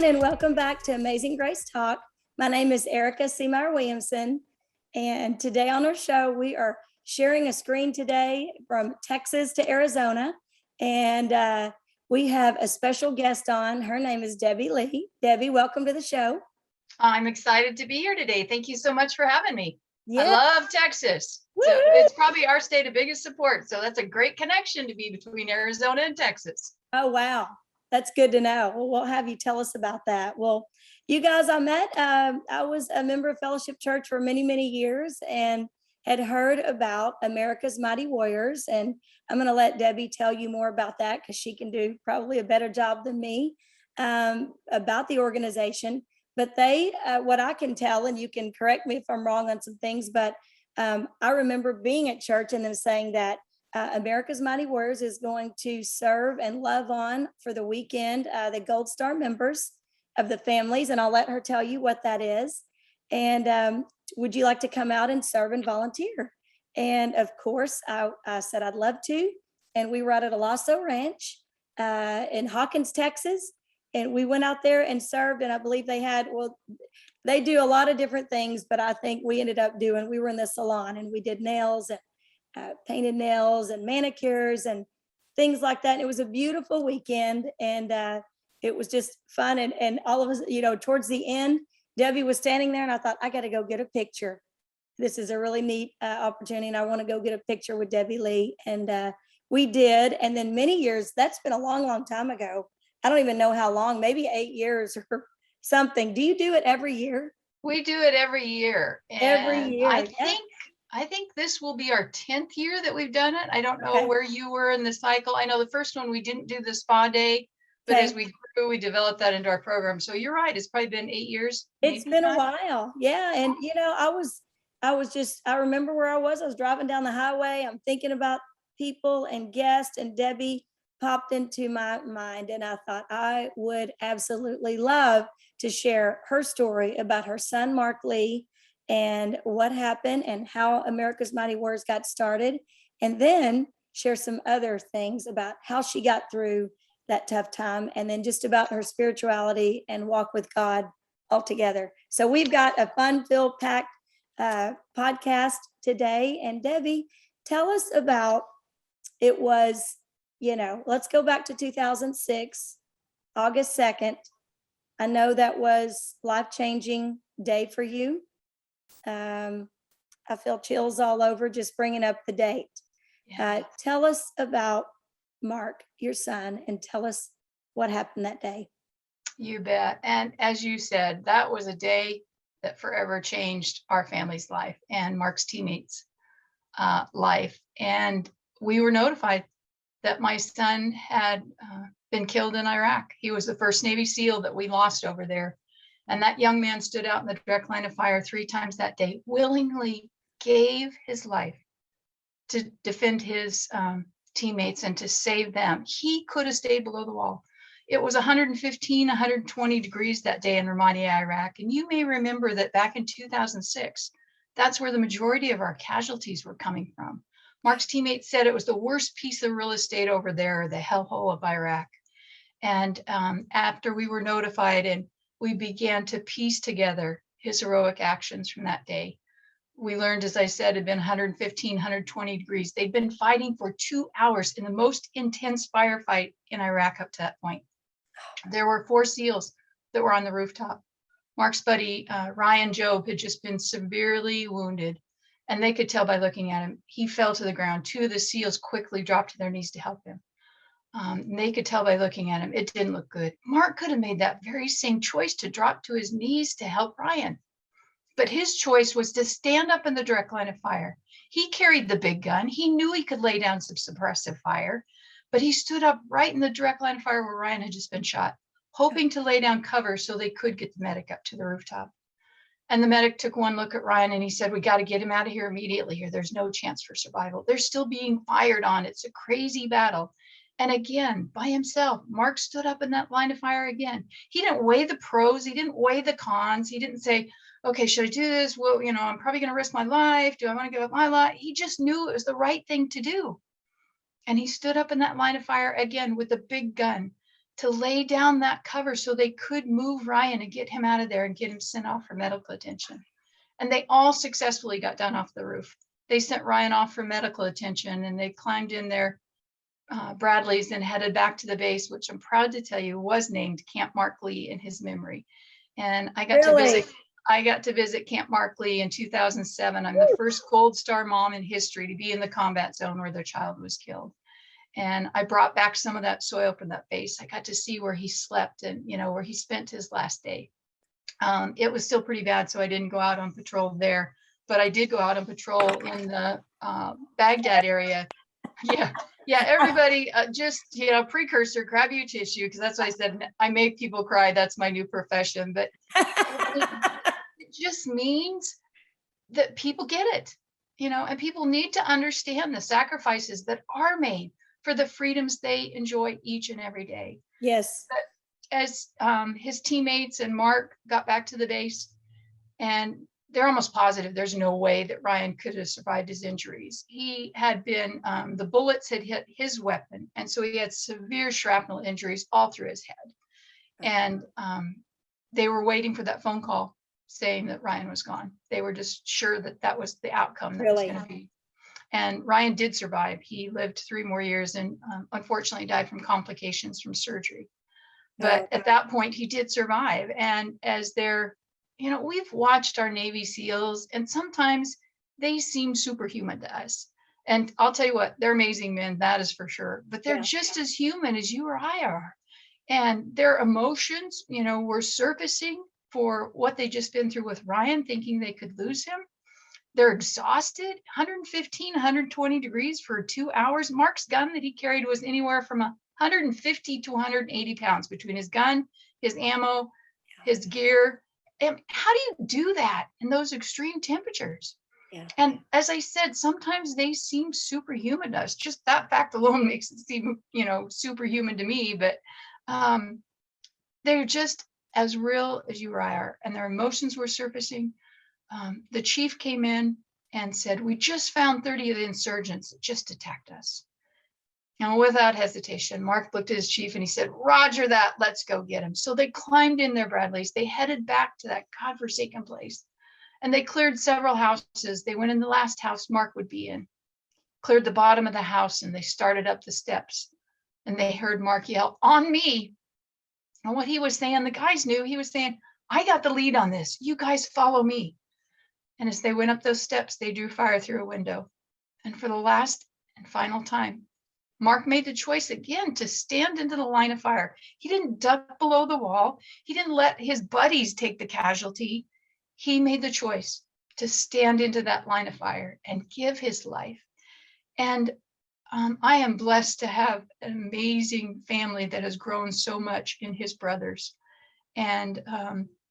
and welcome back to Amazing Grace Talk. My name is Erica Seameyer Williamson, and today on our show, we are sharing a screen today from Texas to Arizona, and we have a special guest on. Her name is Debbie Lee. Debbie, welcome to the show. I'm excited to be here today. Thank you so much for having me. Yeah. I love Texas. So it's probably our state of biggest support. So that's a great connection to be between Arizona and Texas. Oh, wow. That's good to know. Well, we'll have you tell us about that. Well, you guys, I met, I was a member of Fellowship Church for many, many years and had heard about America's Mighty Warriors. And I'm going to let Debbie tell you more about that because she can do probably a better job than me about the organization. But they, what I can tell, and you can correct me if I'm wrong on some things, but I remember being at church and them saying that America's Mighty Warriors is going to serve and love on for the weekend the Gold Star members of the families, and I'll let her tell you what that is. And would you like to come out and serve and volunteer? And of course, I said I'd love to. And we were out at a Lasso Ranch in Hawkins, Texas. And we went out there and served, and I believe they had, well, they do a lot of different things, but I think we ended up doing, we were in the salon and we did nails and painted nails and manicures and things like that. And it was a beautiful weekend, and it was just fun. And all of us, you know, towards the end, Debbie was standing there and I thought, I got to go get a picture. This is a really neat opportunity, and I want to go get a picture with Debbie Lee. And we did. And then many years, that's been a long, long time ago. I don't even know how long, maybe 8 years or something. Do you do it every year? We do it every year. Every year. I think this will be our 10th year that we've done it. I don't know where you were in the cycle. I know the first one we didn't do the spa day, but as we grew, we developed that into our program. So you're right. It's probably been 8 years. It's been a while. Yeah. And you know, I remember where I was driving down the highway. I'm thinking about people and guests, and Debbie popped into my mind, and I thought I would absolutely love to share her story about her son, Mark Lee, and what happened and how America's Mighty Warriors got started, and then share some other things about how she got through that tough time, and then just about her spirituality and walk with God altogether. So we've got a fun-filled, packed podcast today. And Debbie, tell us about, it was, you know, let's go back to 2006, August 2nd. I know that was life-changing day for you. I feel chills all over just bringing up the date. Tell us about Mark, your son, and tell us what happened that day. You bet. And as you said, that was a day that forever changed our family's life and Mark's teammates' life. And we were notified that my son had been killed in Iraq. He was the first Navy SEAL that we lost over there. And that young man stood out in the direct line of fire 3 times that day, willingly gave his life to defend his teammates and to save them. He could have stayed below the wall. It was 115, 120 degrees that day in Ramadi, Iraq. And you may remember that back in 2006, that's where the majority of our casualties were coming from. Mark's teammates said it was the worst piece of real estate over there, the hellhole of Iraq. And after we were notified and we began to piece together his heroic actions from that day, we learned, as I said, it had been 115, 120 degrees. They'd been fighting for 2 hours in the most intense firefight in Iraq up to that point. There were 4 SEALs that were on the rooftop. Mark's buddy, Ryan Job, had just been severely wounded. And they could tell by looking at him, he fell to the ground. 2 of the SEALs quickly dropped to their knees to help him. And they could tell by looking at him, it didn't look good. Mark could have made that very same choice to drop to his knees to help Ryan. But his choice was to stand up in the direct line of fire. He carried the big gun. He knew he could lay down some suppressive fire, but he stood up right in the direct line of fire where Ryan had just been shot, hoping to lay down cover so they could get the medic up to the rooftop. And the medic took one look at Ryan and he said, we got to get him out of here immediately. Here, there's no chance for survival. They're still being fired on. It's a crazy battle. And again, by himself, Mark stood up in that line of fire again. He didn't weigh the pros. He didn't weigh the cons. He didn't say, okay, should I do this? Well, you know, I'm probably going to risk my life. Do I want to give up my life? He just knew it was the right thing to do. And he stood up in that line of fire again with a big gun. to lay down that cover so they could move Ryan and get him out of there and get him sent off for medical attention. And they all successfully got done off the roof. They sent Ryan off for medical attention, and they climbed in their Bradleys and headed back to the base, which I'm proud to tell you was named Camp Mark Lee in his memory. And I got to visit. I got to visit Camp Mark Lee in 2007. I'm the first Gold Star mom in history to be in the combat zone where their child was killed. And I brought back some of that soil from that base. I got to see where he slept and, where he spent his last day. It was still pretty bad, so I didn't go out on patrol there, but I did go out on patrol in the Baghdad area. Yeah, everybody, just, precursor, grab your tissue, because that's what I said. I make people cry. That's my new profession. But it just means that people get it, and people need to understand the sacrifices that are made for the freedoms they enjoy each and every day. Yes. But as his teammates and Mark got back to the base, and they're almost positive there's no way that Ryan could have survived his injuries. He had been, the bullets had hit his weapon, and so he had severe shrapnel injuries all through his head. And they were waiting for that phone call saying that Ryan was gone. They were just sure that that was the outcome that was going to be. And Ryan did survive. He lived 3 more years and unfortunately died from complications from surgery. But at that point, he did survive. And as they're, we've watched our Navy SEALs, and sometimes they seem superhuman to us. And I'll tell you what, they're amazing men, that is for sure. But they're just as human as you or I are. And their emotions, were surfacing for what they just been through with Ryan, thinking they could lose him. They're exhausted, 115, 120 degrees for 2 hours. Mark's gun that he carried was anywhere from 150 to 180 pounds between his gun, his ammo, his gear. And how do you do that in those extreme temperatures? Yeah. And as I said, sometimes they seem superhuman to us. Just that fact alone makes it seem, superhuman to me. But they're just as real as you or I are, and their emotions were surfacing. The chief came in and said, "We just found 30 of the insurgents that just attacked us." And without hesitation, Mark looked at his chief and he said, "Roger that, let's go get him." So they climbed in their Bradleys. They headed back to that godforsaken place, and they cleared several houses. They went in the last house Mark would be in, cleared the bottom of the house, and they started up the steps. And they heard Mark yell, "On me." And what he was saying, the guys knew, he was saying, "I got the lead on this. You guys follow me." And as they went up those steps, they drew fire through a window. And for the last and final time, Mark made the choice again to stand into the line of fire. He didn't duck below the wall. He didn't let his buddies take the casualty. He made the choice to stand into that line of fire and give his life. And I am blessed to have an amazing family that has grown so much in his brothers. And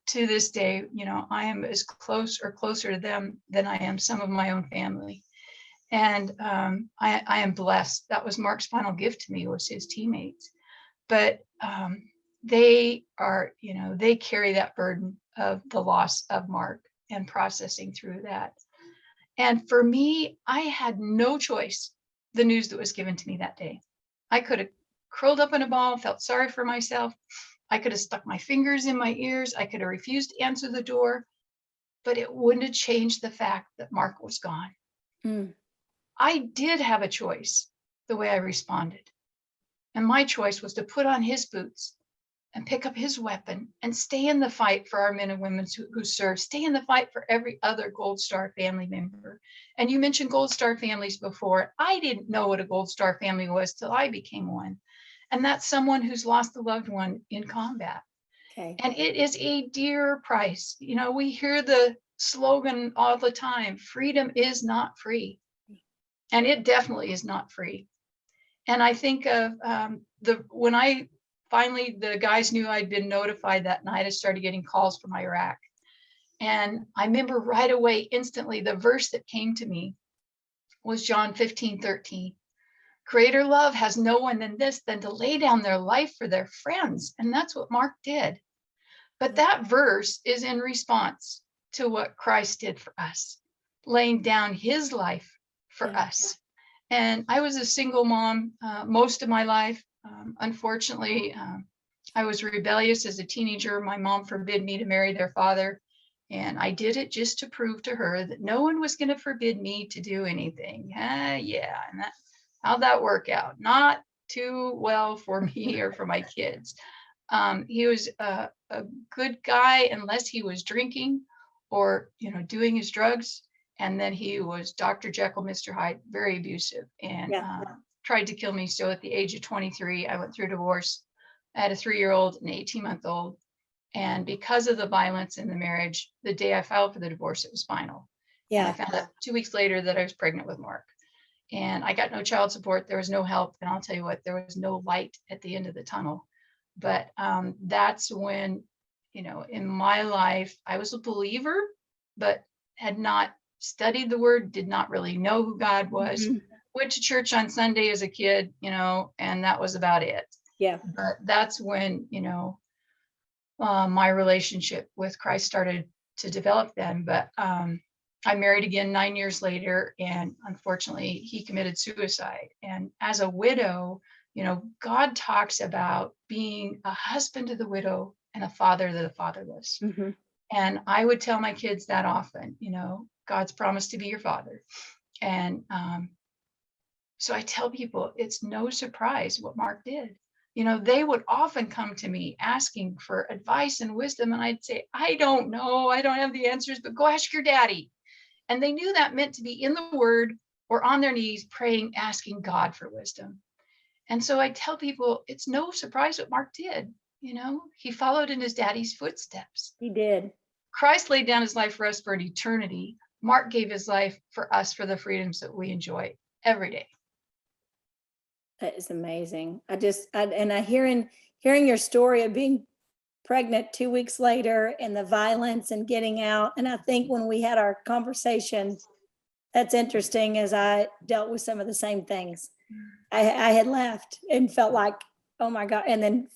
to this day, I am as close or closer to them than I am some of my own family. And I am blessed. That was Mark's final gift to me, was his teammates. But they are, they carry that burden of the loss of Mark and processing through that. And for me, I had no choice, the news that was given to me that day. I could have curled up in a ball, felt sorry for myself. I could have stuck my fingers in my ears. I could have refused to answer the door, but it wouldn't have changed the fact that Mark was gone. I did have a choice the way I responded. And my choice was to put on his boots and pick up his weapon and stay in the fight for our men and women who serve, stay in the fight for every other Gold Star family member. And you mentioned Gold Star families before. I didn't know what a Gold Star family was till I became one. And that's someone who's lost a loved one in combat. Okay. And it is a dear price. We hear the slogan all the time, freedom is not free. And it definitely is not free. And I think of when I finally, the guys knew I'd been notified that night, I started getting calls from Iraq. And I remember right away, instantly, the verse that came to me was John 15:13. Greater love has no one than this, than to lay down their life for their friends. And that's what Mark did. But that verse is in response to what Christ did for us, laying down his life for us. And I was a single mom most of my life. Unfortunately, I was rebellious as a teenager. My mom forbid me to marry their father. And I did it just to prove to her that no one was going to forbid me to do anything. Yeah. And how'd that work out? Not too well for me or for my kids. He was a good guy unless he was drinking or, doing his drugs. And then he was Dr. Jekyll, Mr. Hyde, very abusive, and Yeah. tried to kill me. So at the age of 23, I went through divorce. I had a 3-year-old, an 18-month-old. And because of the violence in the marriage, the day I filed for the divorce, it was final. And I Yeah. found out 2 weeks later that I was pregnant with Mark. And I got no child support. There was no help. And I'll tell you what, there was no light at the end of the tunnel. But that's when, in my life, I was a believer, but had not studied the word, did not really know who God was. Mhm. Went to church on Sunday as a kid, and that was about it. Yeah. But that's when, my relationship with Christ started to develop then. But I married again 9 years later, and unfortunately, he committed suicide. And as a widow, God talks about being a husband to the widow and a father to the fatherless. Hmm. And I would tell my kids that often, God's promised to be your father. And so I tell people it's no surprise what Mark did. They would often come to me asking for advice and wisdom. And I'd say, I don't know. I don't have the answers, but go ask your daddy. And they knew that meant to be in the word or on their knees praying, asking God for wisdom. And so I tell people it's no surprise what Mark did. He followed in his daddy's footsteps. He did. Christ laid down his life for us for an eternity. Mark gave his life for us for the freedoms that we enjoy every day. That is amazing. I hearing your story of being pregnant 2 weeks later and the violence and getting out. And I think when we had our conversation, that's interesting as I dealt with some of the same things. I had left and felt like, oh my God. And then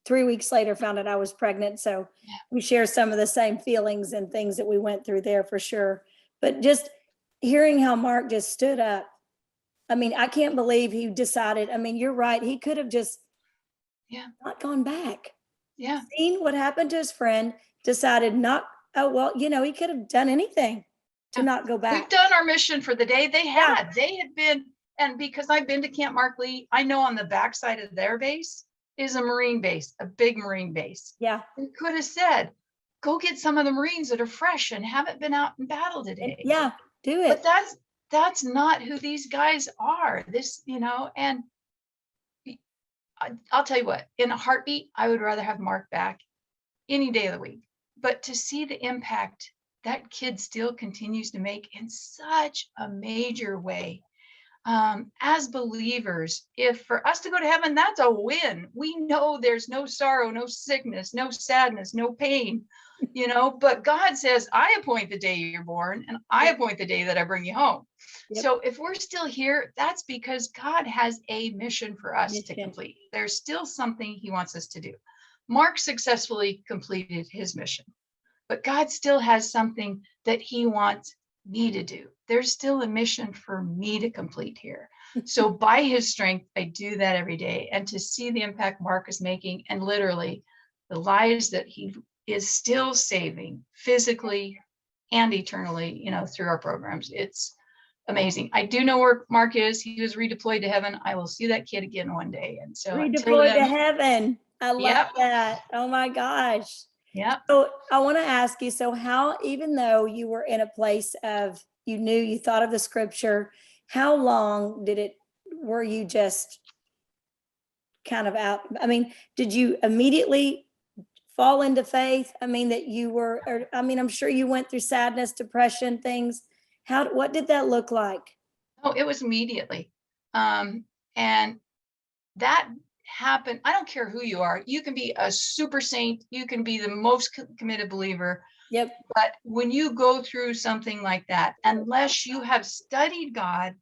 3 weeks later found out I was pregnant. So we share some of the same feelings and things that we went through there for sure. But just hearing how Mark just stood up. I mean, I can't believe he decided. I mean, you're right. He could have just not gone back. Yeah. Seen what happened to his friend, decided not, oh, well, he could have done anything to not go back. We've done our mission for the day. They had been, and because I've been to Camp Mark Lee, I know on the backside of their base is a Marine base, a big Marine base. Yeah. They could have said, go get some of the Marines that are fresh and haven't been out in battle today. Yeah, do it. But that's not who these guys are. And I'll tell you what, in a heartbeat, I would rather have Mark back any day of the week. But to see the impact that kid still continues to make in such a major way. As believers, if for us to go to heaven, that's a win. We know there's no sorrow, no sickness, no sadness, no pain, but God says, I appoint the day you're born and I appoint the day that I bring you home. Yep. So if we're still here, that's because God has a mission for us to complete. There's still something he wants us to do. Mark successfully completed his mission, but God still has something that he wants me to do. There's still a mission for me to complete here. So by his strength, I do that every day. And to see the impact Mark is making and literally the lives that he is still saving physically and eternally, through our programs, it's amazing. I do know where Mark is. He was redeployed to heaven. I will see that kid again one day. And so redeployed to heaven. I love that. Oh my gosh. Yeah. So I want to ask you, so how, even though you were in a place of, you thought of the scripture, how long were you just kind of out? I mean, did you immediately fall into faith? I mean, I'm sure you went through sadness, depression, things. What did that look like? Oh, it was immediately. And that happened. I don't care who you are. You can be a super saint. You can be the most committed believer. Yep. But when you go through something like that, unless you have studied God,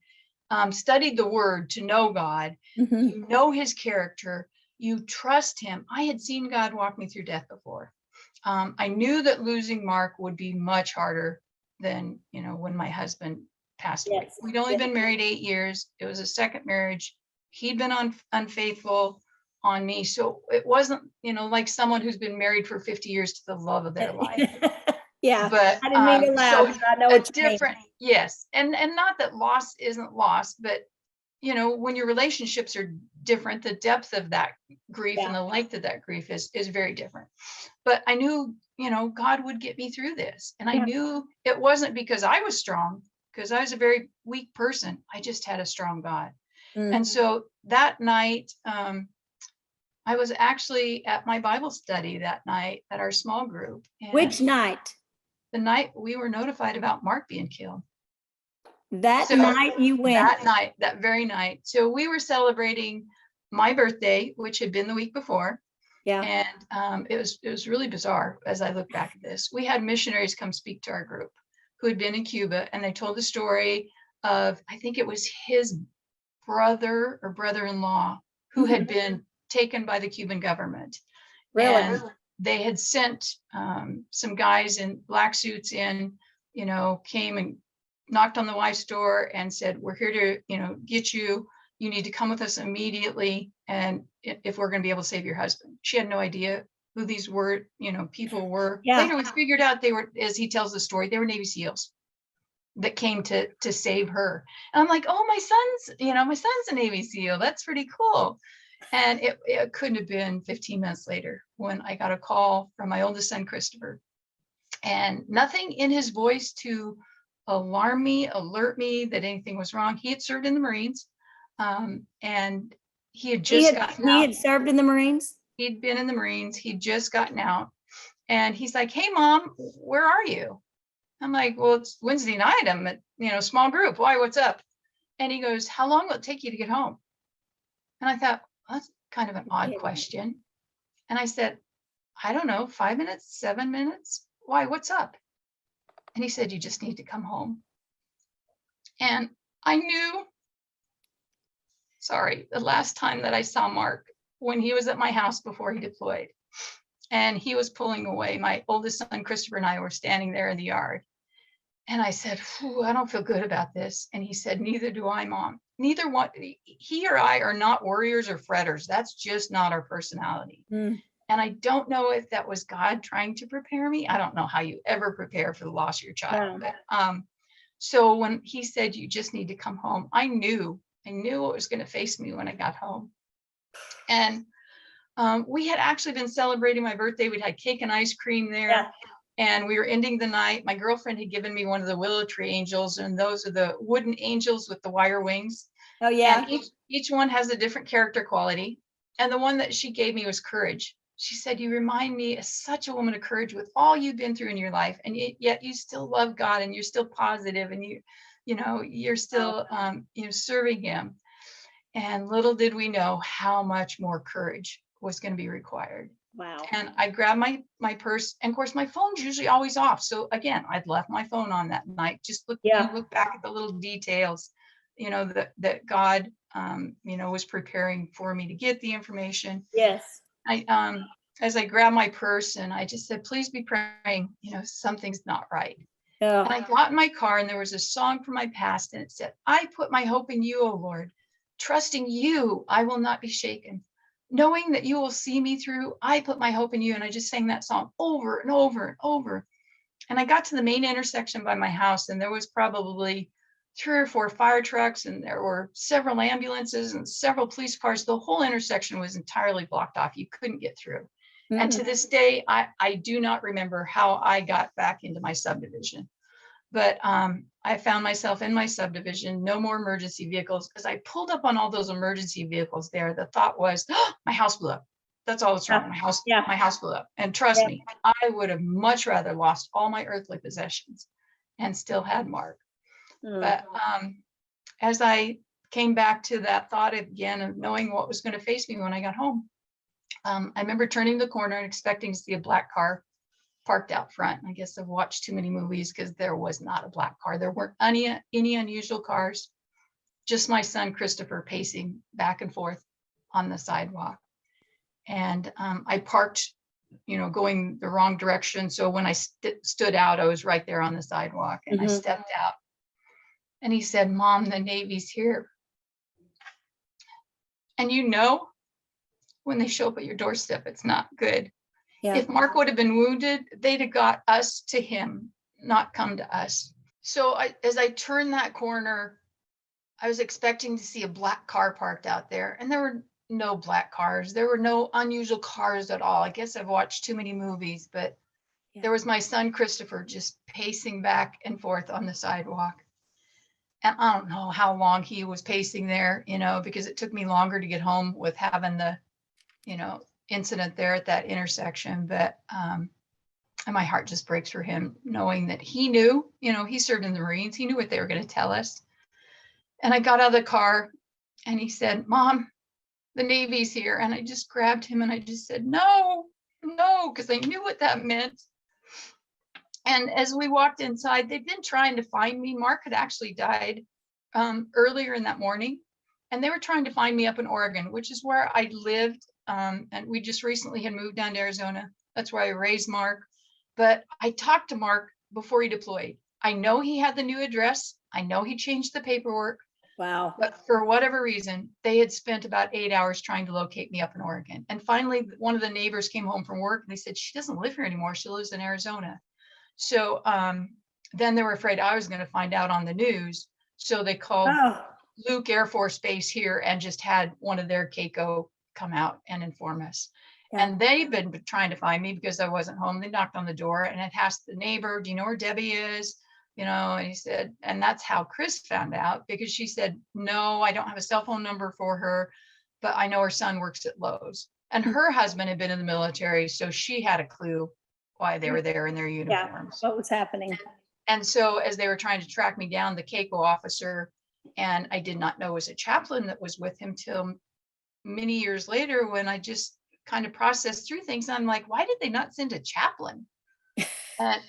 studied the word to know God, you know his character, you trust him. I had seen God walk me through death before. I knew that losing Mark would be much harder than, when my husband passed away. We'd only been married 8 years. It was a second marriage. He'd been unfaithful on me. So it wasn't, like someone who's been married for 50 years to the love of their life. Yeah, But I didn't mean to laugh, so but I know a what you mean. different, yes. And not that loss isn't loss, but when your relationships are different, the depth of that grief and Yeah, the length of that grief is very different. But I knew, God would get me through this. And I yeah. knew it wasn't because I was strong, because I was a very weak person. I just had a strong God. Mm. And so that night, I was actually at my Bible study that night at our small group. Which And night? the night we were notified about Mark being killed. That So night you went. that night, that very night. So we were celebrating my birthday, which had been the week before. Yeah. And it was really bizarre as I look back at this. We had missionaries come speak to our group who had been in Cuba, and they told the story of, I think it was his brother or brother-in-law who had been taken by the Cuban government. Really? And they had sent some guys in black suits in, came and knocked on the wife's door and said, we're here to, get you. You need to come with us immediately. And if we're going to be able to save your husband. She had no idea who these were, people were. Yeah. Later we figured out they were, as he tells the story, they were Navy SEALs that came to save her. And I'm like, oh, my son's a Navy SEAL. That's pretty cool. And it couldn't have been 15 minutes later when I got a call from my oldest son, Christopher, and nothing in his voice to alarm me, alert me that anything was wrong. He had served in the Marines, and he had just gotten out. He had served in the Marines? He'd been in the Marines. He'd just gotten out. And he's like, hey, Mom, where are you? I'm like, well, it's Wednesday night. I'm at, small group. Why, what's up? And he goes, how long will it take you to get home? And I thought, well, that's kind of an odd question. And I said, I don't know, 5 minutes, 7 minutes. Why, what's up? And he said, you just need to come home. And I knew, the last time that I saw Mark, when he was at my house before he deployed, and he was pulling away, my oldest son, Christopher, and I were standing there in the yard. And I said, I don't feel good about this. And he said, neither do I, Mom. Neither one, he or I are not worriers or fretters. That's just not our personality. Mm. And I don't know if that was God trying to prepare me. I don't know how you ever prepare for the loss of your child. No. But, so when he said, you just need to come home, I knew what was going to face me when I got home. And we had actually been celebrating my birthday. We'd had cake and ice cream there. Yeah. And we were ending the night. My girlfriend had given me one of the willow tree angels, and those are the wooden angels with the wire wings. Oh, yeah. And each one has a different character quality. And the one that she gave me was courage. She said, you remind me of such a woman of courage with all you've been through in your life. And yet you still love God, and you're still positive, and you're still, serving him. And little did we know how much more courage was going to be required. Wow. And I grabbed my purse, and of course my phone's usually always off. So again, I'd left my phone on that night. Just look back at the little details, that God, was preparing for me to get the information. Yes. As I grabbed my purse, and I just said, please be praying, something's not right. Oh. And I got in my car, and there was a song from my past, and it said, I put my hope in you, O Lord, trusting you, I will not be shaken. Knowing that you will see me through, I put my hope in you. And I just sang that song over and over and over. And I got to the main intersection by my house, and there was probably 3 or 4 fire trucks, and there were several ambulances and several police cars. The whole intersection was entirely blocked off. You couldn't get through. Mm-hmm. And to this day, I do not remember how I got back into my subdivision. But I found myself in my subdivision, no more emergency vehicles. As I pulled up on all those emergency vehicles there, the thought was, oh, my house blew up. That's all that's wrong. My house blew up. And trust me, I would have much rather lost all my earthly possessions and still had Mark. But as I came back to that thought again of knowing what was going to face me when I got home, I remember turning the corner and expecting to see a black car parked out front. I guess I've watched too many movies, because there was not a black car. There weren't any unusual cars, just my son Christopher pacing back and forth on the sidewalk. And I parked, going the wrong direction. So when I stood out, I was right there on the sidewalk, and I stepped out, and he said, Mom, the Navy's here. And when they show up at your doorstep, it's not good. Yeah. If Mark would have been wounded, they'd have got us to him, not come to us. So as I turned that corner, I was expecting to see a black car parked out there, and there were no black cars. There were no unusual cars at all. I guess I've watched too many movies, but Yeah. there was my son, Christopher, just pacing back and forth on the sidewalk. And I don't know how long he was pacing there, because it took me longer to get home with having the, incident there at that intersection. But, and my heart just breaks for him, knowing that he knew, he served in the Marines. He knew what they were going to tell us. And I got out of the car and he said, "Mom, the Navy's here." And I just grabbed him and I just said, "No, no," because I knew what that meant. And as we walked inside, they've been trying to find me. Mark had actually died earlier in that morning, and they were trying to find me up in Oregon, which is where I lived. And we just recently had moved down to Arizona. That's where I raised Mark. But I talked to Mark before he deployed. I know he had the new address. I know he changed the paperwork. Wow. But for whatever reason, they had spent about 8 hours trying to locate me up in Oregon. And finally, one of the neighbors came home from work and they said, "She doesn't live here anymore. She lives in Arizona." So then they were afraid I was going to find out on the news. So they called Luke Air Force Base here and just had one of their CACO come out and inform us. Yeah. And they've been trying to find me because I wasn't home. They knocked on the door and I asked the neighbor, "Do you know where Debbie is?" And he said, and that's how Chris found out, because she said, "No, I don't have a cell phone number for her, but I know her son works at Lowe's." And her husband had been in the military, so she had a clue why they were there in their uniforms. Yeah, what was happening. And so as they were trying to track me down, the CACO officer, and I did not know it was a chaplain that was with him till many years later, when I just kind of processed through things. I'm like, why did they not send a chaplain? And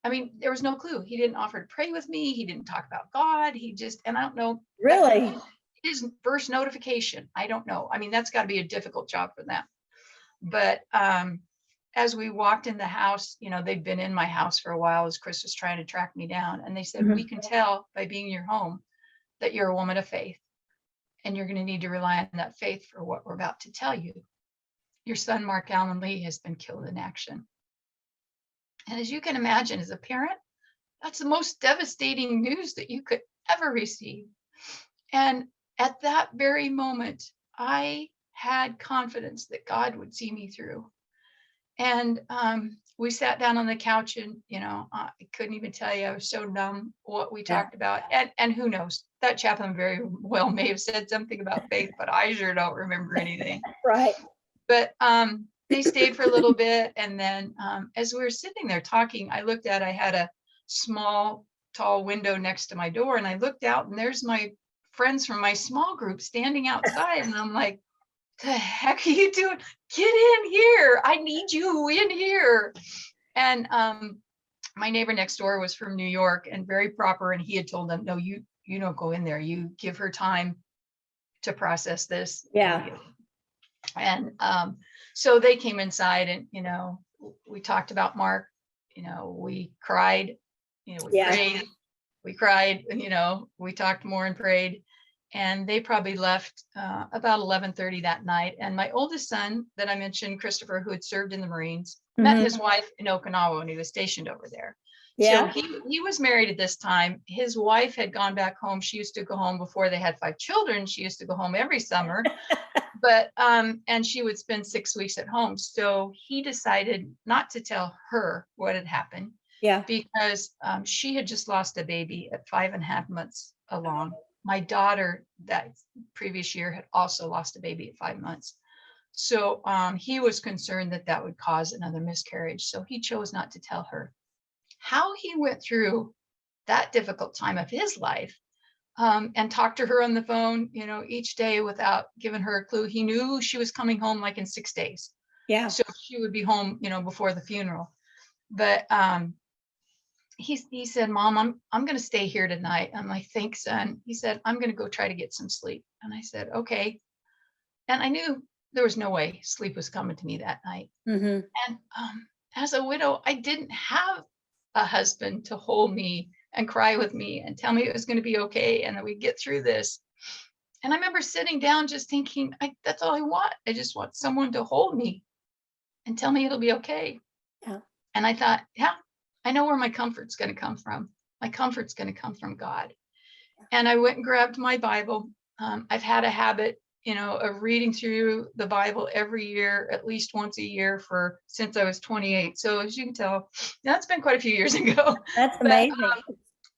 I mean, there was no clue. He didn't offer to pray with me. He didn't talk about God. He just, and I don't know. Really? His first notification. I don't know. I mean, that's got to be a difficult job for them. But as we walked in the house, they'd been in my house for a while as Chris was trying to track me down. And they said, "We can tell by being in your home that you're a woman of faith. And you're going to need to rely on that faith for what we're about to tell you. Your son, Mark Allen Lee, has been killed in action." And as you can imagine, as a parent, that's the most devastating news that you could ever receive. And at that very moment, I had confidence that God would see me through. And we sat down on the couch and, I couldn't even tell you, I was so numb what we talked about. And who knows, that chaplain very well may have said something about faith, but I sure don't remember anything. Right. But they stayed for a little bit. And then as we were sitting there talking, I had a small, tall window next to my door. And I looked out and there's my friends from my small group standing outside. And I'm like, "The heck are you doing? Get in here. I need you in here." And my neighbor next door was from New York and very proper. And he had told them, "No, you don't go in there. You give her time to process this." Yeah. And so they came inside and, we talked about Mark, we cried, we prayed, we cried, we talked more and prayed. And they probably left about 11:30 that night. And my oldest son that I mentioned, Christopher, who had served in the Marines, met his wife in Okinawa when he was stationed over there. Yeah. So he was married at this time. His wife had gone back home. She used to go home before they had 5 children. She used to go home every summer. But and she would spend 6 weeks at home. So he decided not to tell her what had happened. Yeah. Because she had just lost a baby at 5.5 months along. My daughter that previous year had also lost a baby at 5 months. So he was concerned that would cause another miscarriage. So he chose not to tell her. How he went through that difficult time of his life and talked to her on the phone, each day without giving her a clue. He knew she was coming home like in 6 days. Yeah. So she would be home, before the funeral. But he said, "Mom, I'm going to stay here tonight." I'm like, "Thanks, son." He said, "I'm going to go try to get some sleep." And I said, "Okay." And I knew there was no way sleep was coming to me that night. And as a widow, I didn't have a husband to hold me and cry with me and tell me it was going to be okay and that we'd get through this. And I remember sitting down just thinking, that's all I want. I just want someone to hold me and tell me it'll be okay. Yeah. And I thought, yeah, I know where my comfort's going to come from. My comfort's going to come from God. And I went and grabbed my Bible. I've had a habit, of reading through the Bible every year, at least once a year since I was 28. So as you can tell, that's been quite a few years ago. That's But amazing.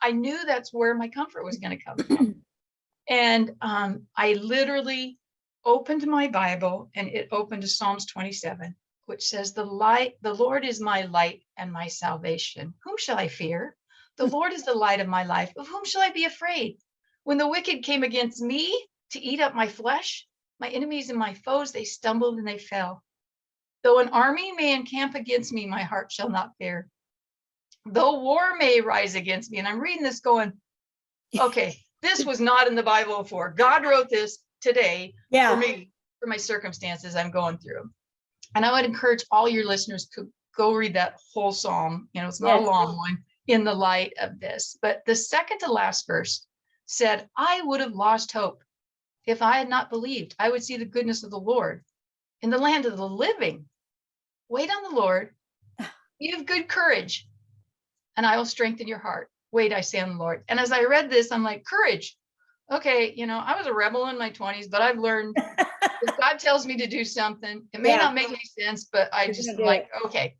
I knew that's where my comfort was going to come from. And I literally opened my Bible, and it opened to Psalms 27, which says, the Lord is my light and my salvation. Whom shall I fear? The Lord is the light of my life. Of whom shall I be afraid? When the wicked came against me to eat up my flesh, my enemies and my foes, they stumbled and they fell. Though an army may encamp against me, my heart shall not fear. Though war may rise against me. And I'm reading this going, okay, this was not in the Bible before. God wrote this today for me, for my circumstances I'm going through. And I would encourage all your listeners to go read that whole psalm. It's not a long one, in the light of this. But the second to last verse said, I would have lost hope if I had not believed I would see the goodness of the Lord in the land of the living. Wait on the Lord. You have good courage, and I will strengthen your heart. Wait, I say on the Lord. And as I read this, I'm like, courage. Okay, I was a rebel in my 20s, but I've learned if God tells me to do something, it may not make any sense, but I just like, okay.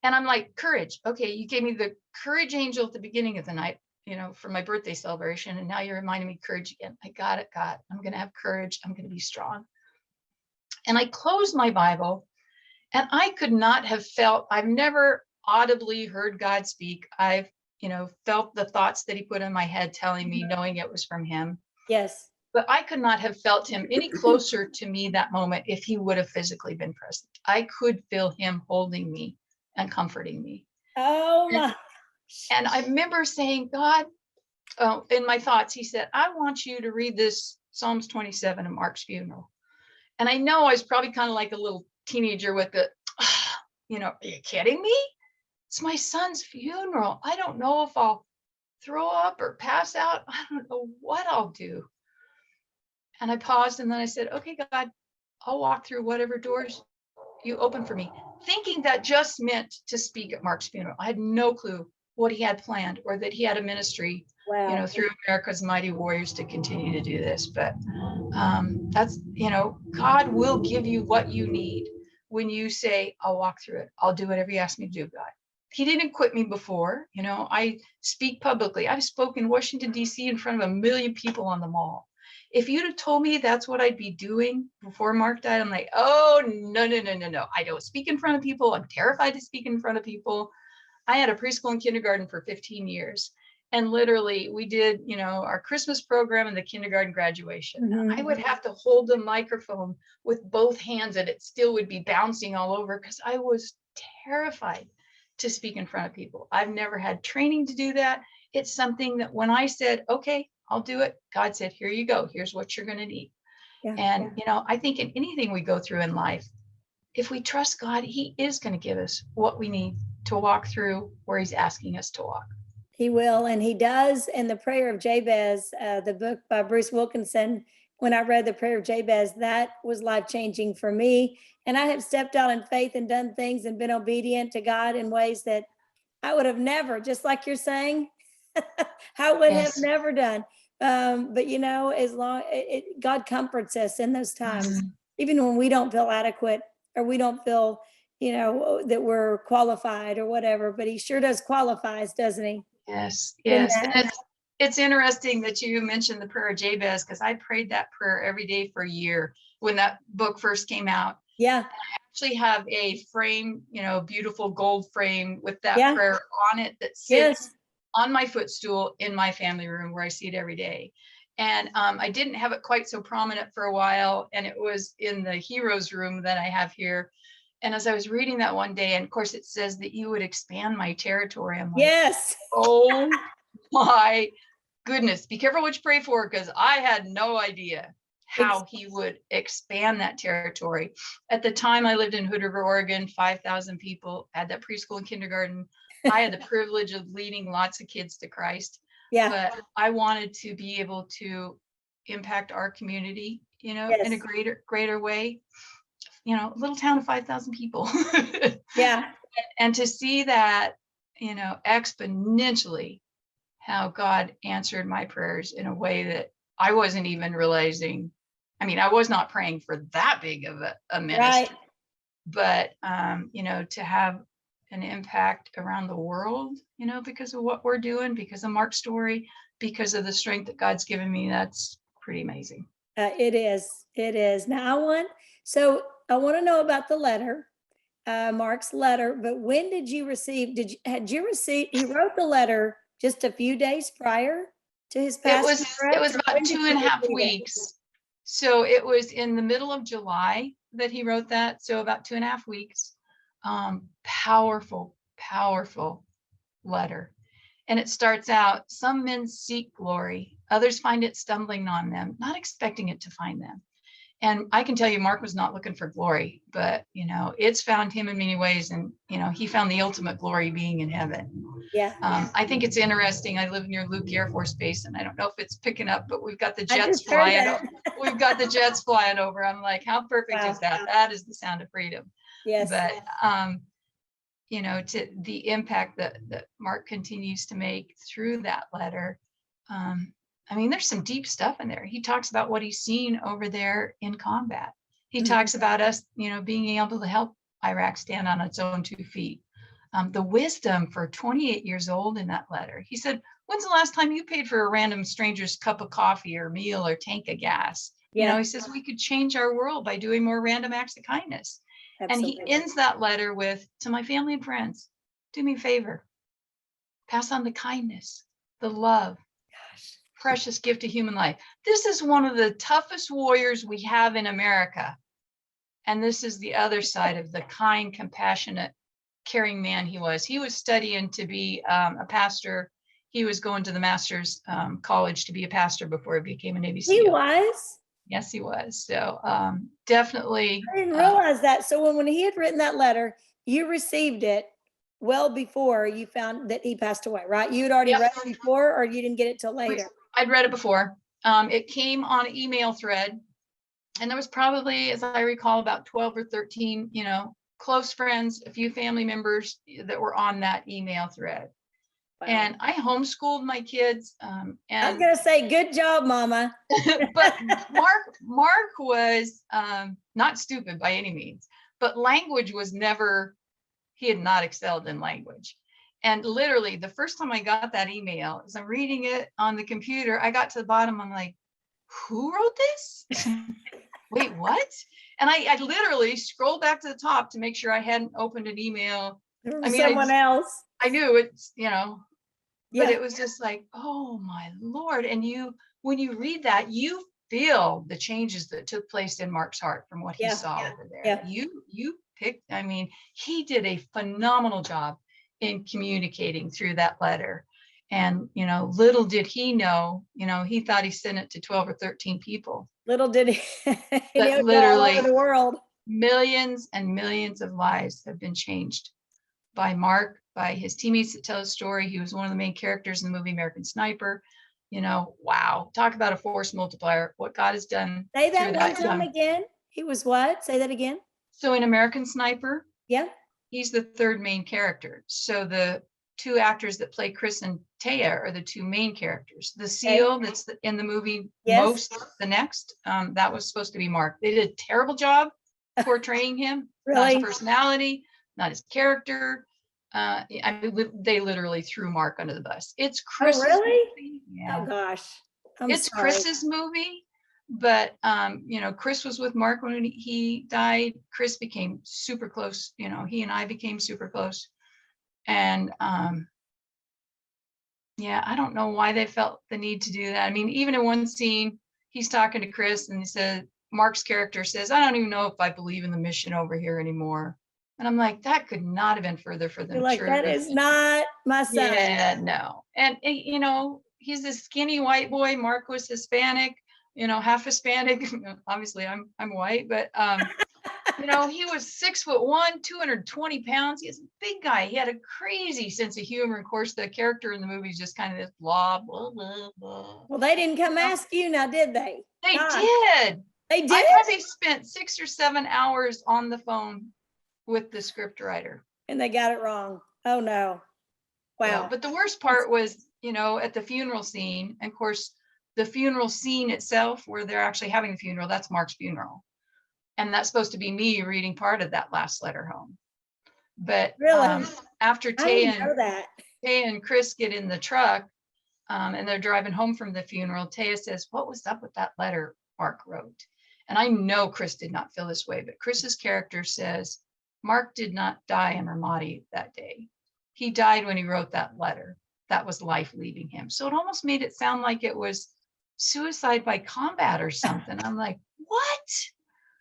And I'm like, courage. Okay, you gave me the courage angel at the beginning of the night, for my birthday celebration. And now you're reminding me courage again. I got it, God. I'm going to have courage. I'm going to be strong. And I closed my Bible, and I could not have I've never audibly heard God speak. I've, felt the thoughts that he put in my head telling me, knowing it was from him. Yes. But I could not have felt him any closer to me that moment if he would have physically been present. I could feel him holding me and comforting me. Oh my. And I remember saying, God, in my thoughts, he said, I want you to read this Psalms 27 of Mark's funeral. And I know I was probably kind of like a little teenager with the, are you kidding me? It's my son's funeral. I don't know if I'll throw up or pass out. I don't know what I'll do. And I paused, and then I said, okay, God, I'll walk through whatever doors you open for me, thinking that just meant to speak at Mark's funeral. I had no clue what he had planned, or that he had a ministry, through America's Mighty Warriors to continue to do this. But that's, God will give you what you need when you say, I'll walk through it. I'll do whatever you ask me to do, God. He didn't quit me before. I speak publicly. I've spoken in Washington, D.C. in front of 1 million people on the mall. If you'd have told me that's what I'd be doing before Mark died, I'm like, oh, no. I don't speak in front of people. I'm terrified to speak in front of people. I had a preschool and kindergarten for 15 years. And literally we did, our Christmas program and the kindergarten graduation. Mm-hmm. I would have to hold the microphone with both hands, and it still would be bouncing all over because I was terrified to speak in front of people. I've never had training to do that. It's something that when I said, okay, I'll do it, God said, here you go. Here's what you're going to need. And, I think in anything we go through in life, if we trust God, he is going to give us what we need to walk through where he's asking us to walk. He will, and he does. In the Prayer of Jabez, the book by Bruce Wilkinson, when I read the Prayer of Jabez, that was life-changing for me. And I have stepped out in faith and done things and been obedient to God in ways that I would have never, just like you're saying, I would have never done. But as long God comforts us in those times, even when we don't feel adequate, or we don't feel, that we're qualified or whatever, but he sure does qualify us, doesn't he? Yes. And it's interesting that you mentioned the prayer of Jabez, because I prayed that prayer every day for a year when that book first came out. Yeah. And I actually have a frame, beautiful gold frame with that prayer on it that sits on my footstool in my family room where I see it every day. And I didn't have it quite so prominent for a while, and it was in the heroes room that I have here. And as I was reading that one day, and of course it says that you would expand my territory, I'm like, oh my goodness, be careful what you pray for, because I had no idea how he would expand that territory. At the time I lived in Hood River, Oregon, 5,000 people, had that preschool and kindergarten. I had the privilege of leading lots of kids to Christ. But I wanted to be able to impact our community, in a Yes. greater way. A little town of 5,000 people. Yeah. And to see that, exponentially, how God answered my prayers in a way that I wasn't even realizing. I mean, I was not praying for that big of a Right. ministry, but to have an impact around the world, because of what we're doing, because of Mark's story, because of the strength that God's given me, that's pretty amazing. It is. It is. Now I want to know about the letter, Mark's letter, but when did you receive, had you received, he wrote the letter just a few days prior to his It passing, correct? was Or about when did two you and a half receive it? weeks. So it was in the middle of July that he wrote that. So about 2.5 weeks. Powerful, powerful letter. And it starts out, some men seek glory, others find it stumbling on them, not expecting it to find them. And I can tell you, Mark was not looking for glory, but it's found him in many ways. And he found the ultimate glory being in heaven. Yeah. I think it's interesting. I live near Luke Air Force Base, and I don't know if it's picking up, but we've got the I jets just heard flying. that. We've got the jets flying over. I'm like, how perfect is Wow. that? That is the sound of freedom. Yes. But to the impact that Mark continues to make through that letter. I mean, there's some deep stuff in there. He talks about what he's seen over there in combat. He talks about us, being able to help Iraq stand on its own 2 feet. The wisdom for 28 years old in that letter. He said, when's the last time you paid for a random stranger's cup of coffee or meal or tank of gas? Yeah. He says we could change our world by doing more random acts of kindness. Absolutely. And he ends that letter with, to my family and friends, do me a favor, pass on the kindness, the love, precious gift of human life. This is one of the toughest warriors we have in America. And this is the other side of the kind, compassionate, caring man he was. He was studying to be a pastor. He was going to the master's college to be a pastor before he became a Navy SEAL. He was? Yes, he was. So definitely. I didn't realize that. So when he had written that letter, you received it well before you found that he passed away, right? You had already read it before, or you didn't get it till later? I'd read it before. It came on an email thread, and there was probably, as I recall, about 12 or 13, close friends, a few family members that were on that email thread. Wow. And I homeschooled my kids. And I was going to say, good job, Mama. But Mark was not stupid by any means, but language was never, he had not excelled in language. And literally the first time I got that email, as I'm reading it on the computer, I got to the bottom, I'm like, who wrote this? Wait, what? And I literally scrolled back to the top to make sure I hadn't opened an email. Someone else. I knew it's, but it was just like, oh my Lord. And when you read that, you feel the changes that took place in Mark's heart from what he saw over there. Yeah. You picked, he did a phenomenal job in communicating through that letter. And, little did he know, he thought he sent it to 12 or 13 people. Little did he, but literally all over the world. Millions and millions of lives have been changed by Mark, by his teammates that tell his story. He was one of the main characters in the movie American Sniper. Wow. Talk about a force multiplier. What God has done. Say that one time again. He was what? Say that again. So in American Sniper, yeah, he's the third main character. So the 2 actors that play Chris and Taya are the 2 main characters. The SEAL that's in the movie the next, that was supposed to be Mark. They did a terrible job portraying him. Really? Not his personality, not his character. They literally threw Mark under the bus. It's Chris's movie. Yeah. Oh gosh. It's sorry. Chris's movie, but Chris was with Mark when he died. Chris became super close. He and I became super close. And I don't know why they felt the need to do that. Even in one scene, he's talking to Chris and he said, Mark's character says, I don't even know if I believe in the mission over here anymore. And I'm like, that could not have been further for them. Like, that is not my son. Yeah, no. And, he's this skinny white boy. Mark was Hispanic, half Hispanic. Obviously, I'm white, but, He was 6'1", 220 pounds. He's a big guy. He had a crazy sense of humor. Of course, the character in the movie is just kind of this blah, blah, blah, blah. Well, they didn't come ask you now, did they? They God. did. They did? I probably spent 6 or 7 hours on the phone with the script writer. And they got it wrong. Oh, no. Wow. Yeah, but the worst part was, at the funeral scene. And of course, the funeral scene itself, where they're actually having the funeral, that's Mark's funeral. And that's supposed to be me reading part of that last letter home. But really, after I didn't know that. Taya and Chris get in the truck and they're driving home from the funeral, Taya says, "What was up with that letter Mark wrote?" And I know Chris did not feel this way, but Chris's character says, Mark did not die in Ramadi that day. He died when he wrote that letter. That was life leaving him. So it almost made it sound like it was suicide by combat or something. I'm like, what?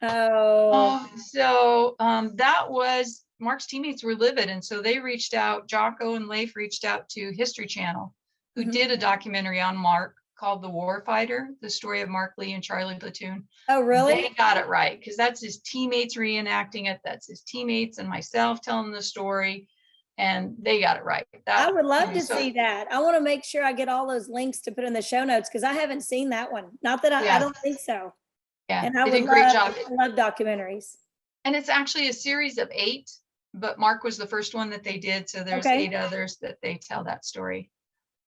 Oh. So that was, Mark's teammates were livid. And so they reached out, Jocko and Leif reached out to History Channel, who did a documentary on Mark called The Warfighter, the story of Mark Lee and Charlie Platoon. Oh, really? They got it right, because that's his teammates reenacting it. That's his teammates and myself telling the story. And they got it right. I would love to see that. I want to make sure I get all those links to put in the show notes, because I haven't seen that one. Not that I don't think so. Yeah, and I they would did a great job. I love documentaries. And it's actually a series of 8, but Mark was the first one that they did. So there's 8 others that they tell that story.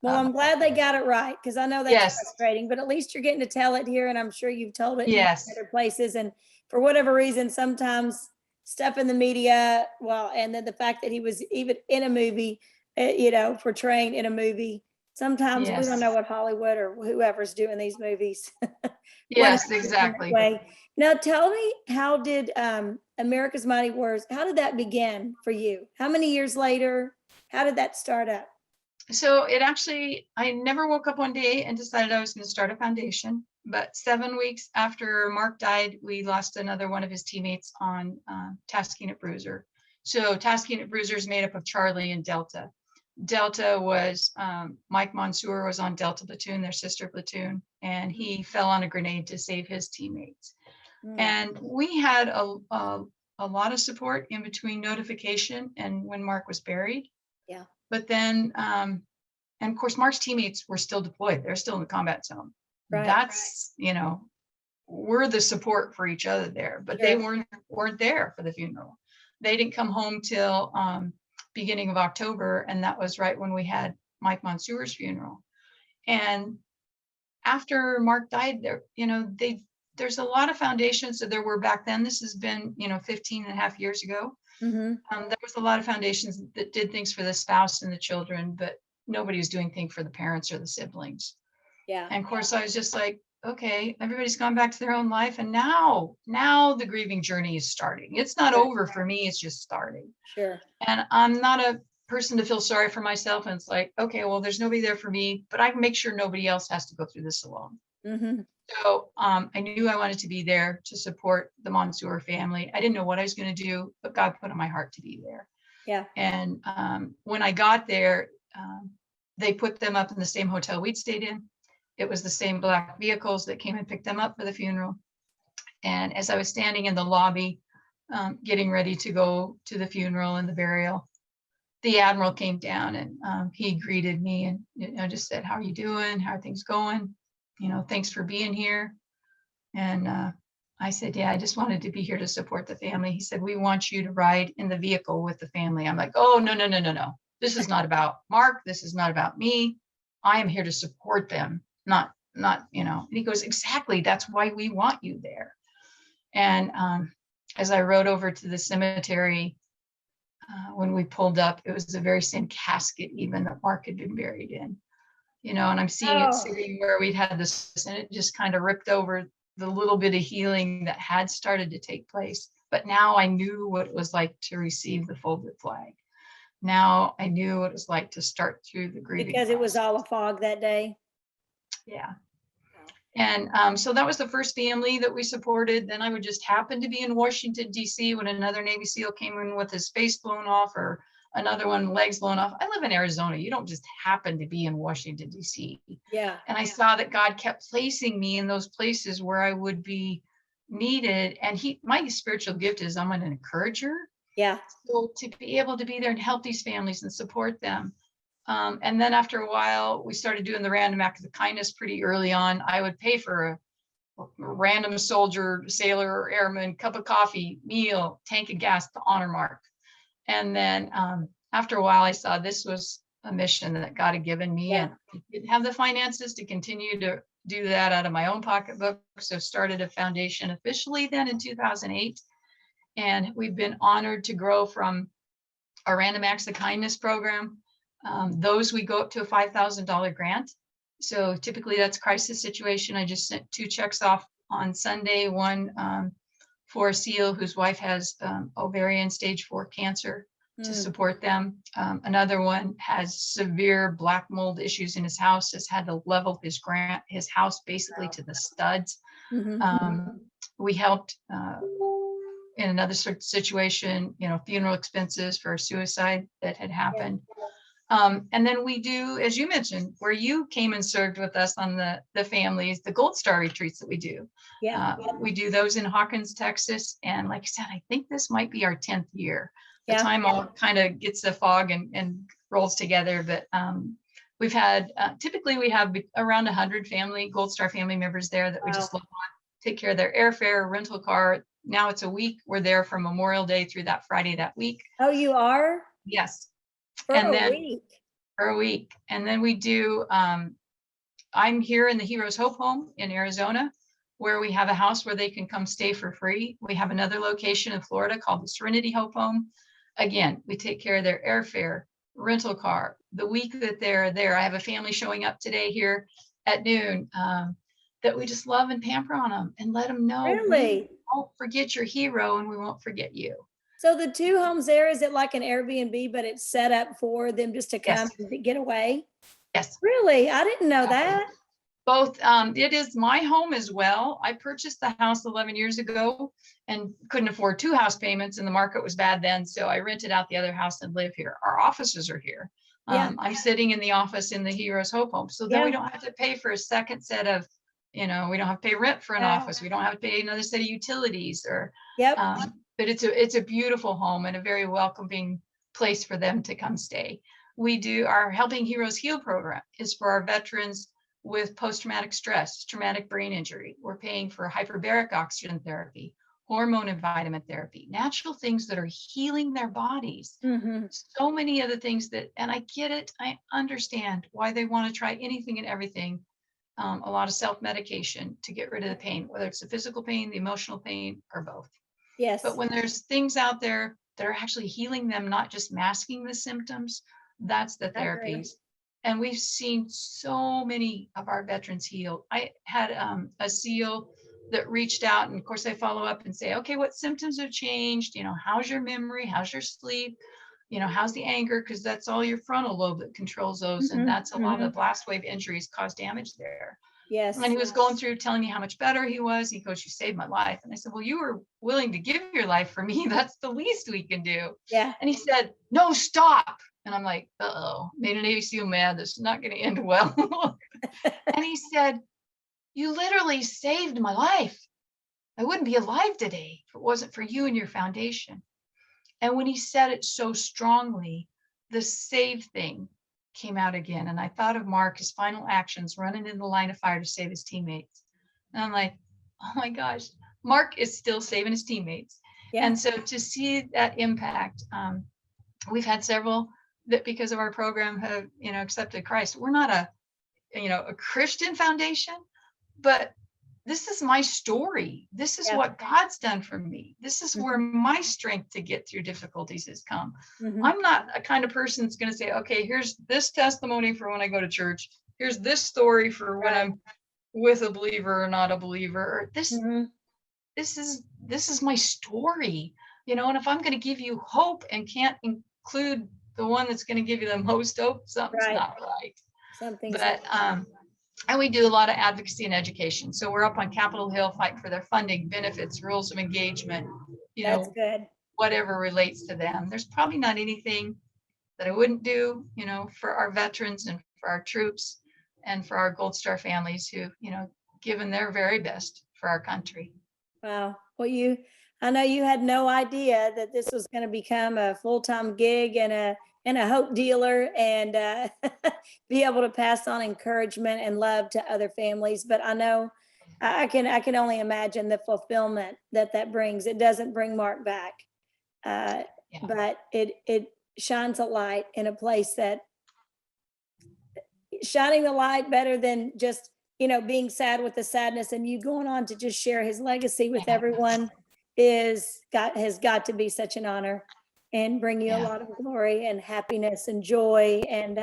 Well, I'm glad they got it right, because I know that's frustrating, but at least you're getting to tell it here, and I'm sure you've told it in other places. And for whatever reason, sometimes stuff in the media, and then the fact that he was even in a movie, portraying in a movie, sometimes we don't know what Hollywood or whoever's doing these movies. Yes, exactly. Now tell me, how did America's Mighty Warriors, how did that begin for you? How many years later? How did that start up? So I never woke up one day and decided I was going to start a foundation. But 7 weeks after Mark died, we lost another one of his teammates on Task Unit Bruiser. So Task Unit Bruiser is made up of Charlie and Delta. Delta was, Mike Mansour was on Delta platoon, their sister platoon, and he fell on a grenade to save his teammates. And we had a lot of support in between notification and when Mark was buried. Yeah. But then, and of course, Mark's teammates were still deployed. They're still in the combat zone. Right. That's, we're the support for each other there, but they weren't there for the funeral. They didn't come home till beginning of October. And that was right when we had Mike Mansour's funeral. And after Mark died there, there's a lot of foundations that there were back then. This has been, 15 and a half years ago. There was a lot of foundations that did things for the spouse and the children, but nobody was doing things for the parents or the siblings. Yeah. And of course, I was just like, okay, everybody's gone back to their own life. And now the grieving journey is starting. It's not over for me. It's just starting. Sure. And I'm not a person to feel sorry for myself. And it's like, okay, well, there's nobody there for me, but I can make sure nobody else has to go through this alone. So I knew I wanted to be there to support the Mansour family. I didn't know what I was going to do, but God put on my heart to be there. Yeah. And when I got there, they put them up in the same hotel we'd stayed in. It was the same black vehicles that came and picked them up for the funeral. And as I was standing in the lobby, getting ready to go to the funeral and the burial, the Admiral came down and he greeted me and just said, "How are you doing? How are things going? Thanks for being here." And I said, "Yeah, I just wanted to be here to support the family." He said, "We want you to ride in the vehicle with the family." I'm like, "Oh, no. This is not about Mark. This is not about me. I am here to support them, not. And he goes, "Exactly. That's why we want you there." And as I rode over to the cemetery, when we pulled up, it was the very same casket even that Mark had been buried in. And I'm seeing it sitting where we'd had this, and it just kind of ripped over the little bit of healing that had started to take place. But now I knew what it was like to receive the folded flag. Now I knew what it was like to start through the grieving because it was all a fog that day. Yeah. And so that was the first family that we supported. Then I would just happen to be in Washington, D.C. when another Navy SEAL came in with his face blown off or another one legs blown off. I live in Arizona. You don't just happen to be in Washington, D.C. Yeah. And I saw that God kept placing me in those places where I would be needed. And my spiritual gift is I'm an encourager. Yeah. So to be able to be there and help these families and support them. And then after a while, we started doing the random act of kindness pretty early on. I would pay for a random soldier, sailor, or airman cup of coffee, meal, tank of gas to honor Mark. And then after a while, I saw this was a mission that God had given me, Yeah. and I didn't have the finances to continue to do that out of my own pocketbook. So started a foundation officially then in 2008. And we've been honored to grow from our Random Acts of Kindness program. Those we go up to a $5,000 grant. So typically that's crisis situation. I just sent 2 checks off on Sunday, one for a SEAL whose wife has ovarian stage 4 cancer to support them. Another one has severe black mold issues in his house, has had to level his house basically to the studs. We helped in another sort of situation, funeral expenses for a suicide that had happened. And then we do, as you mentioned, where you came and served with us on the families, the Gold Star retreats that we do. Yeah. We do those in Hawkins, Texas. And like I said, I think this might be our 10th year. The Yeah. time all kind of gets the fog and rolls together. But we've had, typically we have around 100 Gold Star family members there that we just love on, take care of their airfare, rental car. Now it's a week. We're there from Memorial Day through that Friday that week. Oh, you are? Yes. For And a then week. for a week. And then we do, I'm here in the Heroes Hope Home in Arizona, where we have a house where they can come stay for free. We have another location in Florida called the Serenity Hope Home. Again, we take care of their airfare, rental car. The week that they're there, I have a family showing up today here at noon that we just love and pamper on them and let them know Really? we won't forget your hero and we won't forget you. So the 2 homes there, is it like an Airbnb, but it's set up for them just to come Yes. and get away? Yes. Really? I didn't know that. Both, it is my home as well. I purchased the house 11 years ago and couldn't afford 2 house payments, and the market was bad then. So I rented out the other house and live here. Our offices are here. Yeah. I'm sitting in the office in the Heroes Hope Home. So then we Yeah. don't have to pay for a second set of, we don't have to pay rent for an Yeah. office. We don't have to pay another set of utilities Yep. but it's a beautiful home and a very welcoming place for them to come stay. We do our Helping Heroes Heal program is for our veterans with post-traumatic stress, traumatic brain injury. We're paying for hyperbaric oxygen therapy, hormone and vitamin therapy, natural things that are healing their bodies. So many of the things that, and I get it, I understand why they want to try anything and everything. A lot of self-medication to get rid of the pain, whether it's the physical pain, the emotional pain, or both. Yes. But when there's things out there that are actually healing them, not just masking the symptoms, that's the therapies. And we've seen so many of our veterans heal. I had a SEAL that reached out, and of course I follow up and say, okay, what symptoms have changed? How's your memory? How's your sleep? How's the anger? Because that's all your frontal lobe that controls those. And that's a lot of the blast wave injuries cause damage there. Yes. And he was going through telling me how much better he was. He goes, you saved my life. And I said, well, you were willing to give your life for me. That's the least we can do. Yeah. And he said, no, stop. And I'm like, uh-oh, made a Navy SEAL mad. This is not going to end well. And he said, you literally saved my life. I wouldn't be alive today if it wasn't for you and your foundation. And when he said it so strongly, the save thing came out again. And I thought of Mark, his final actions, running in the line of fire to save his teammates. And I'm like, oh my gosh, Mark is still saving his teammates. Yeah. And so to see that impact, we've had several that because of our program have, accepted Christ. We're not a Christian foundation, but this is my story. This is what God's done for me. This is where my strength to get through difficulties has come. I'm not a kind of person that's going to say, okay, here's this testimony for when I go to church. Here's this story for when I'm with a believer or not a believer. This is my story, and if I'm going to give you hope and can't include the one that's going to give you the most hope, something's not right. But and we do a lot of advocacy and education. So we're up on Capitol Hill, fight for their funding, benefits, rules of engagement, That's good. Whatever relates to them. There's probably not anything that I wouldn't do, for our veterans and for our troops and for our Gold Star families who, given their very best for our country. Wow. Well, I know you had no idea that this was going to become a full-time gig and a hope dealer and be able to pass on encouragement and love to other families. But I know I can only imagine the fulfillment that that brings. It doesn't bring Mark back, uh, Yeah. but it shines a light in a place that shining the light better than just being sad with the sadness, and you going on to just share his legacy with Yeah. everyone has got to be such an honor and bring you a Yeah. lot of glory and happiness and joy, and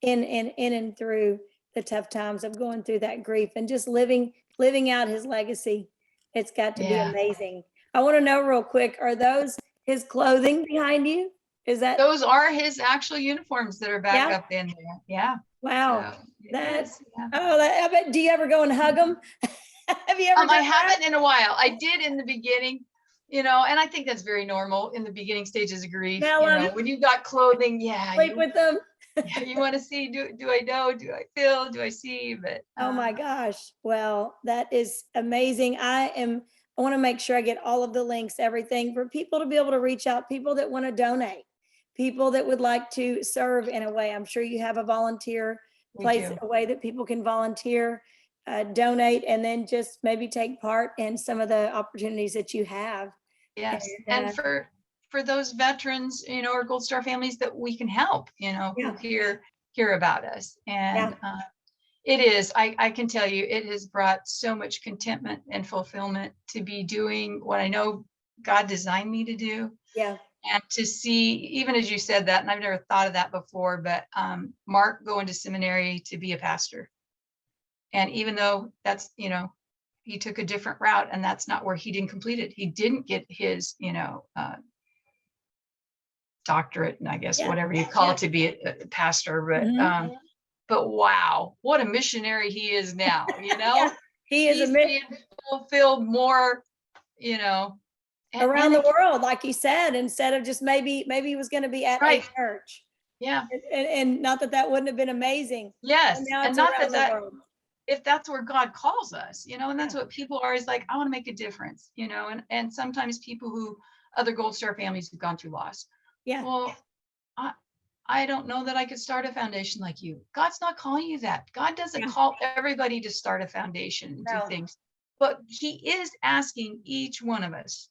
in and through the tough times of going through that grief and just living out his legacy. It's got to be Yeah. amazing. I want to know real quick, are those his clothing behind you? Is that Those are his actual uniforms that are back yeah? up in there. Yeah. Wow. So it That is. Yeah. I bet, do you ever go and hug them? Have you ever I done that? haven't in a while. I did in the beginning, and I think that's very normal in the beginning stages of grief. Smell them, When you've got clothing, yeah, sleep with them. you want to see, do I know, do I feel, do I see? But Oh my gosh. Well, that is amazing. I want to make sure I get all of the links, everything for people to be able to reach out, people that want to donate, people that would like to serve in a way. I'm sure you have a volunteer we place, do. a way that people can volunteer, donate, and then just maybe take part in some of the opportunities that you have. Yes. And And for those veterans, or Gold Star families that we can help, who yeah, hear about us. yeah, And it is, I can tell you, it has brought so much contentment and fulfillment to be doing what I know God designed me to do. yeah, And to see, even as you said that, and I've never thought of that before, but Mark going to seminary to be a pastor. And even though that's, he took a different route, and that's not where he didn't complete it. He didn't get his, doctorate, and I guess yeah, whatever you call it, to be a pastor. But wow, what a missionary he is now, yeah. He is he's being fulfilled more, and around the world, like you said, instead of just maybe he was going to be at a right. church. Yeah. And not that that wouldn't have been amazing. And Yes. now And it's not around the world. if that's where God calls us, and that's what people are, is like, I want to make a difference, and sometimes people who other Gold Star families have gone through loss. Yeah. Well, I don't know that I could start a foundation like you. God's not calling you that. God doesn't Yeah. call everybody to start a foundation and do No. things, but he is asking each one of us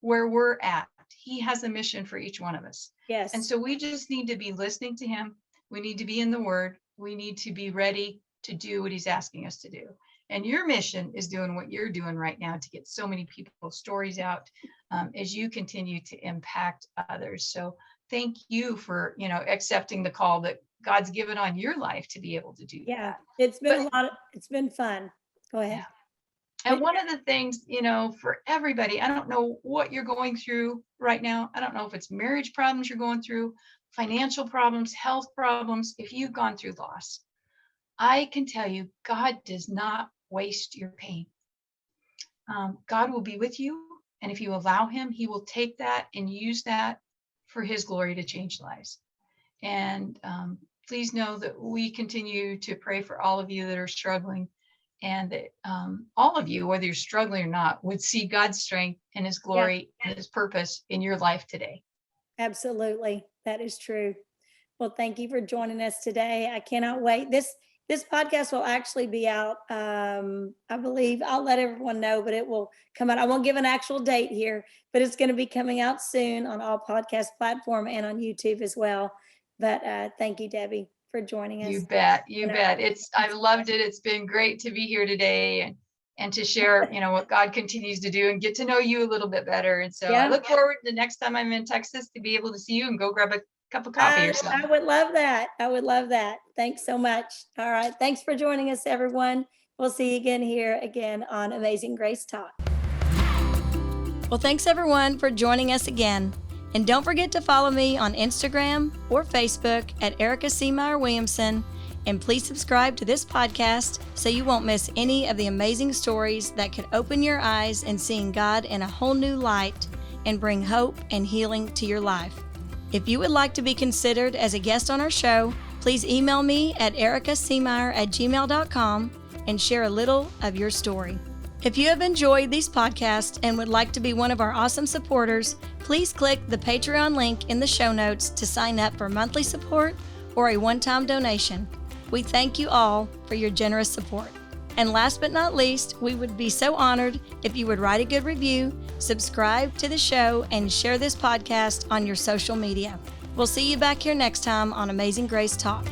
where we're at. He has a mission for each one of us. Yes. And so we just need to be listening to him. We need to be in the word. We need to be ready to do what he's asking us to do. And your mission is doing what you're doing right now to get so many people's stories out, as you continue to impact others. So thank you for, accepting the call that God's given on your life to be able to do Yeah. that. It's been it's been fun. Go ahead. Yeah. And one of the things, for everybody, I don't know what you're going through right now. I don't know if it's marriage problems you're going through, financial problems, health problems. If you've gone through loss, I can tell you, God does not waste your pain. God will be with you. And if you allow him, he will take that and use that for his glory to change lives. And please know that we continue to pray for all of you that are struggling, and that all of you, whether you're struggling or not, would see God's strength and his glory and his purpose in your life today. Absolutely. That is true. Well, thank you for joining us today. I cannot wait. This podcast will actually be out. I believe I'll let everyone know, but it will come out. I won't give an actual date here, but it's going to be coming out soon on all podcast platform and on YouTube as well. But thank you, Debbie, for joining us. You bet. You bet. I've loved it. It's been great to be here today and to share, what God continues to do and get to know you a little bit better. And so I look forward to the next time I'm in Texas to be able to see you and go grab a cup of coffee or something. I would love that. I would love that. Thanks so much. All right. Thanks for joining us, everyone. We'll see you again here on Amazing Grace Talk. Well, thanks everyone for joining us again. And don't forget to follow me on Instagram or Facebook at Erica C. Meyer Williamson. And please subscribe to this podcast so you won't miss any of the amazing stories that could open your eyes in seeing God in a whole new light and bring hope and healing to your life. If you would like to be considered as a guest on our show, please email me at ericacmeyer@gmail.com and share a little of your story. If you have enjoyed these podcasts and would like to be one of our awesome supporters, please click the Patreon link in the show notes to sign up for monthly support or a one-time donation. We thank you all for your generous support. And last but not least, we would be so honored if you would write a good review, subscribe to the show, and share this podcast on your social media. We'll see you back here next time on Amazing Grace Talk.